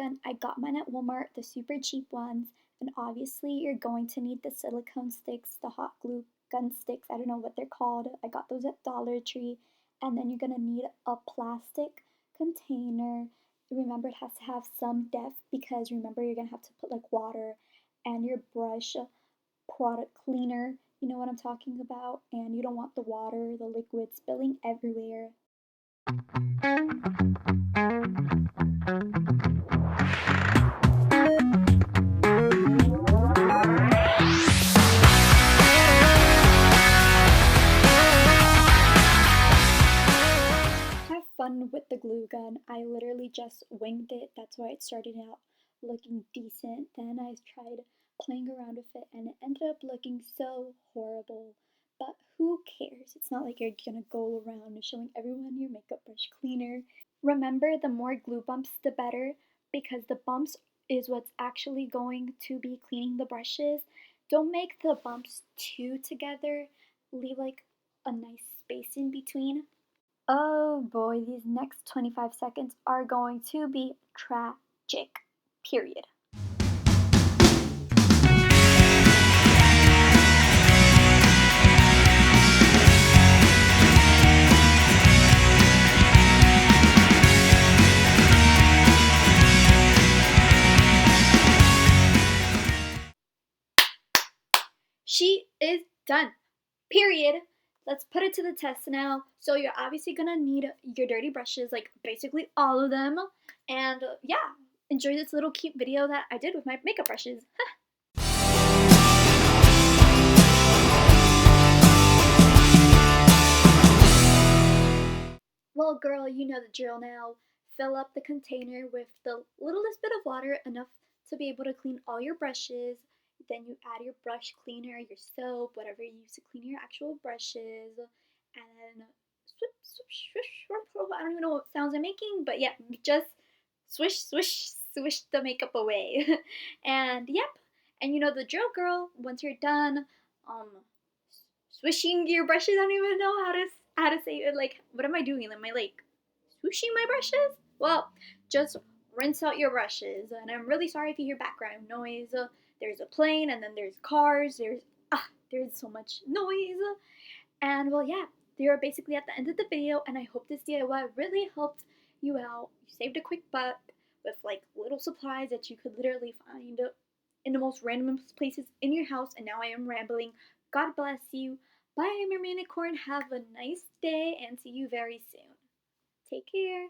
gun. I got mine at Walmart, the super cheap ones, and obviously you're going to need the silicone sticks, the hot glue gun sticks, I don't know what they're called. I got those at Dollar Tree. And then you're going to need a plastic container. Remember, it has to have some depth because remember you're going to have to put like water and your brush product cleaner, you know what I'm talking about, and you don't want the water, the liquid spilling everywhere. Have fun with the glue gun. I literally just winged it. That's why it started out looking decent. Then I tried playing around with it and it ended up looking so horrible. But who cares? It's not like you're gonna go around showing everyone your makeup brush cleaner. Remember, the more glue bumps the better, because the bumps is what's actually going to be cleaning the brushes. Don't make the bumps too together. Leave like a nice space in between. Oh boy, these next 25 seconds are going to be tragic. Period. She is done. Period. Let's put it to the test now. So you're obviously gonna need your dirty brushes, like basically all of them. And yeah, enjoy this little cute video that I did with my makeup brushes. Well, girl, you know the drill now. Fill up the container with the littlest bit of water, enough to be able to clean all your brushes. Then you add your brush cleaner, your soap, whatever you use to clean your actual brushes. And then swish, swish, swish. I don't even know what sounds I'm making, but yeah, just swish, swish, swish the makeup away. And yep, and you know the drill, girl. Once you're done, swishing your brushes. I don't even know how to say it. Like, what am I doing? Am I like swooshing my brushes? Well, just rinse out your brushes. And I'm really sorry if you hear background noise. There's a plane, and then there's cars. There's so much noise. And well, yeah, you're basically at the end of the video. And I hope this DIY really helped you out. You saved a quick buck with like little supplies that you could literally find in the most random places in your house. And now I am rambling. God bless you. Bye, MERMAYNICORN. Have a nice day and see you very soon. Take care.